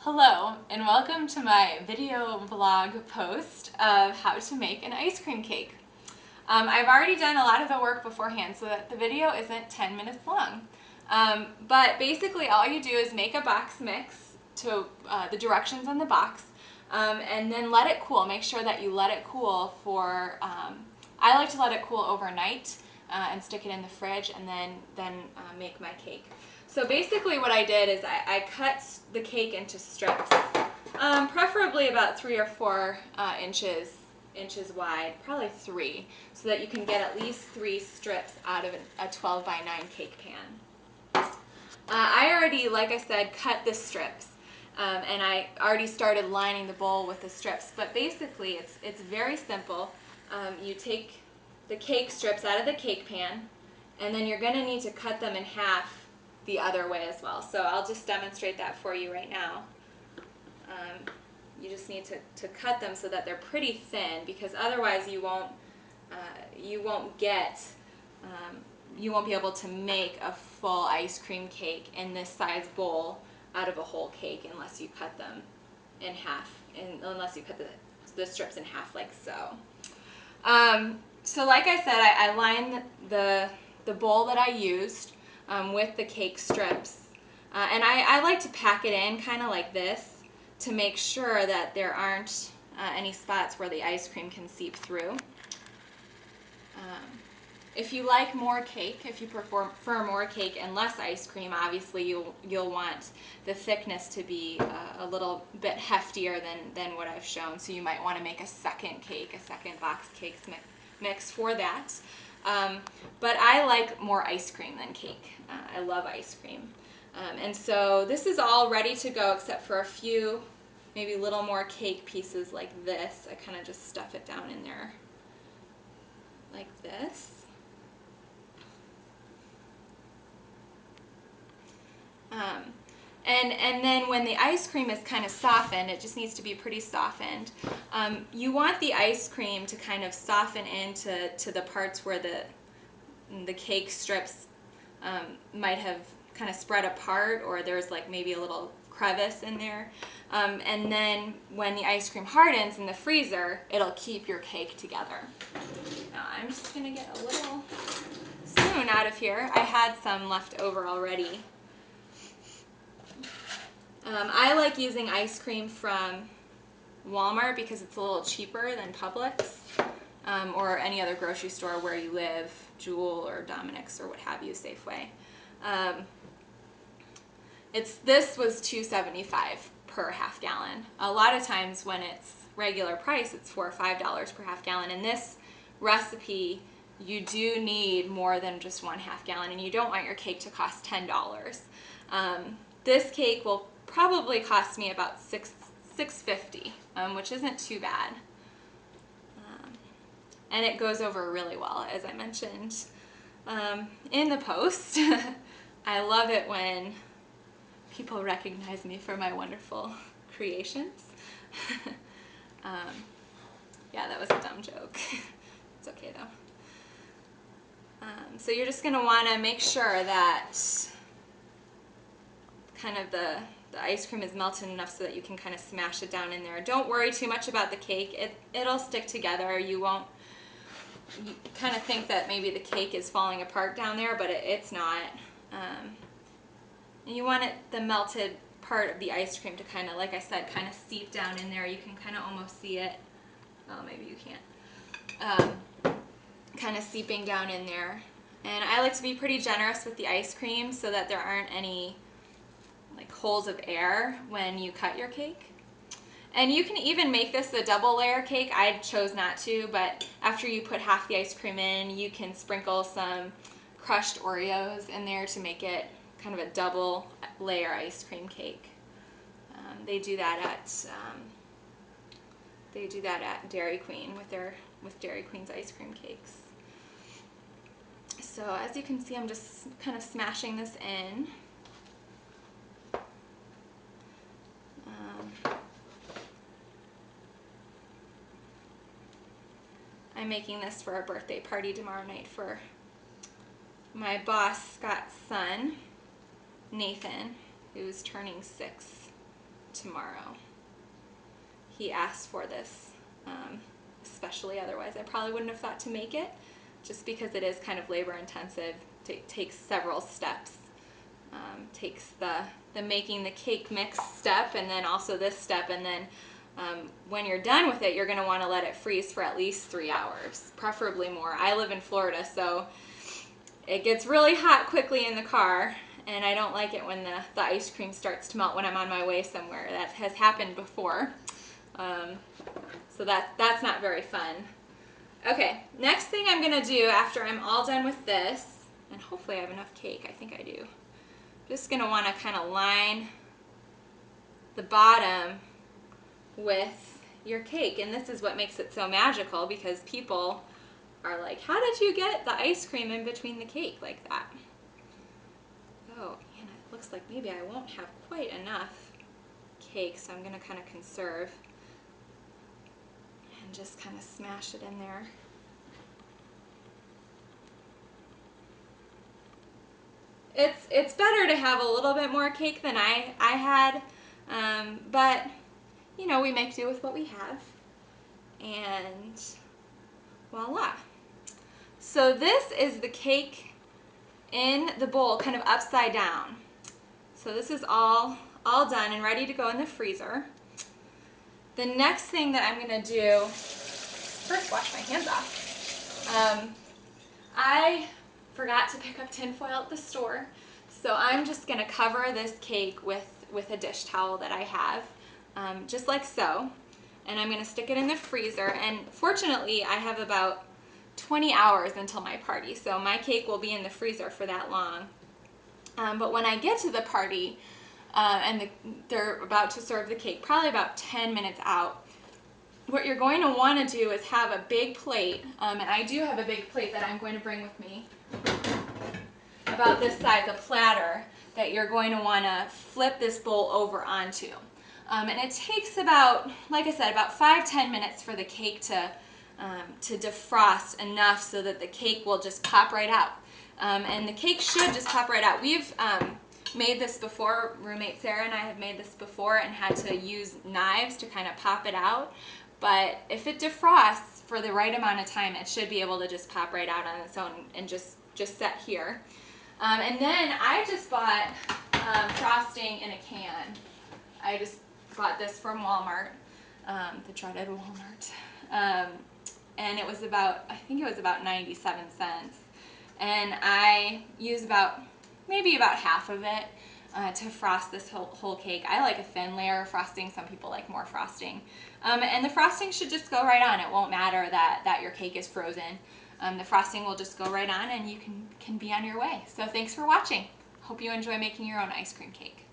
Hello and welcome to my video blog post of how to make an ice cream cake. I've already done a lot of the work beforehand so that the video isn't 10 minutes long. But basically all you do is make a box mix to the directions on the box and then let it cool. Make sure that you let it cool for, I like to let it cool overnight and stick it in the fridge and then make my cake. So basically what I did is I cut the cake into strips, preferably about 3 or 4 inches wide, probably 3, so that you can get at least 3 strips out of a 12 by 9 cake pan. I already, like I said, cut the strips, and I already started lining the bowl with the strips, but basically it's very simple. You take the cake strips out of the cake pan, and then you're going to need to cut them in half the other way as well. So I'll just demonstrate that for you right now. You just need to cut them so that they're pretty thin, because otherwise you won't be able to make a full ice cream cake in this size bowl out of a whole cake unless you cut them in half, unless you cut the strips in half like so. So like I said, I lined the bowl that I used with the cake strips, and I like to pack it in kind of like this to make sure that there aren't any spots where the ice cream can seep through. If you like more cake, if you prefer more cake and less ice cream, obviously you'll want the thickness to be a little bit heftier than what I've shown, so you might want to make a second box cake mix for that. But I like more ice cream than cake. I love ice cream. And so this is all ready to go except for a few, maybe little more cake pieces like this. I kind of just stuff it down in there like this. And then when the ice cream is kind of softened, it just needs to be pretty softened. You want the ice cream to kind of soften into the parts where the cake strips might have kind of spread apart, or there's like maybe a little crevice in there. And then when the ice cream hardens in the freezer, it'll keep your cake together. Now I'm just going to get a little spoon out of here. I had some left over already. I like using ice cream from Walmart because it's a little cheaper than Publix or any other grocery store where you live, Jewel or Dominick's or what have you, Safeway. This was $2.75 per half gallon. A lot of times when it's regular price, it's $4 or $5 per half gallon. In this recipe, you do need more than just 1 half gallon, and you don't want your cake to cost $10. This cake will probably cost me about $6.50, which isn't too bad. And it goes over really well, as I mentioned in the post. I love it when people recognize me for my wonderful creations. Yeah, that was a dumb joke. It's okay though. So you're just going to want to make sure that kind of the ice cream is melted enough so that you can kind of smash it down in there. Don't worry too much about the cake. It'll stick together. You kind of think that maybe the cake is falling apart down there, but it's not. And you want the melted part of the ice cream to kind of, like I said, kind of seep down in there. You can kind of almost see it. Oh, maybe you can't. Kind of seeping down in there. And I like to be pretty generous with the ice cream so that there aren't any like holes of air when you cut your cake. And you can even make this a double layer cake. I chose not to, but after you put half the ice cream in, you can sprinkle some crushed Oreos in there to make it kind of a double layer ice cream cake. They do that at Dairy Queen with Dairy Queen's ice cream cakes. So as you can see, I'm just kind of smashing this in. I'm making this for a birthday party tomorrow night for my boss, Scott's son, Nathan, who's turning 6 tomorrow. He asked for this, especially, otherwise I probably wouldn't have thought to make it, just because it is kind of labor intensive. It takes several steps. Takes the making the cake mix step, and then also this step, and then when you're done with it, you're going to want to let it freeze for at least 3 hours, preferably more. I live in Florida, so it gets really hot quickly in the car, and I don't like it when the ice cream starts to melt when I'm on my way somewhere. That has happened before. So that's not very fun. Okay, next thing I'm going to do after I'm all done with this, and hopefully I have enough cake, I think I do. Just going to want to kind of line the bottom with your cake, and this is what makes it so magical, because people are like, how did you get the ice cream in between the cake like that? Oh, man, it looks like maybe I won't have quite enough cake, so I'm going to kind of conserve and just kind of smash it in there. It's better to have a little bit more cake than I had, but you know, we make do with what we have, and voila. So this is the cake in the bowl, kind of upside down. So this is all done and ready to go in the freezer. The next thing that I'm going to do, first wash my hands off. I forgot to pick up tin foil at the store, so I'm just going to cover this cake with a dish towel that I have, just like so. And I'm going to stick it in the freezer, and fortunately I have about 20 hours until my party, so my cake will be in the freezer for that long. But when I get to the party, and they're about to serve the cake, probably about 10 minutes out, what you're going to want to do is have a big plate, and I do have a big plate that I'm going to bring with me, about this size, a platter, that you're going to want to flip this bowl over onto. And it takes about, like I said, about 5-10 minutes for the cake to defrost enough so that the cake will just pop right out. And the cake should just pop right out. We've made this before. Roommate Sarah and I have made this before and had to use knives to kind of pop it out. But if it defrosts for the right amount of time, it should be able to just pop right out on its own and just set here. And then I just bought frosting in a can. I just bought this from Walmart, the dreaded Walmart. And it was about, I think it was about 97 cents. And I use maybe about half of it to frost this whole cake. I like a thin layer of frosting. Some people like more frosting. And the frosting should just go right on. It won't matter that your cake is frozen. The frosting will just go right on, and you can be on your way. So thanks for watching. Hope you enjoy making your own ice cream cake.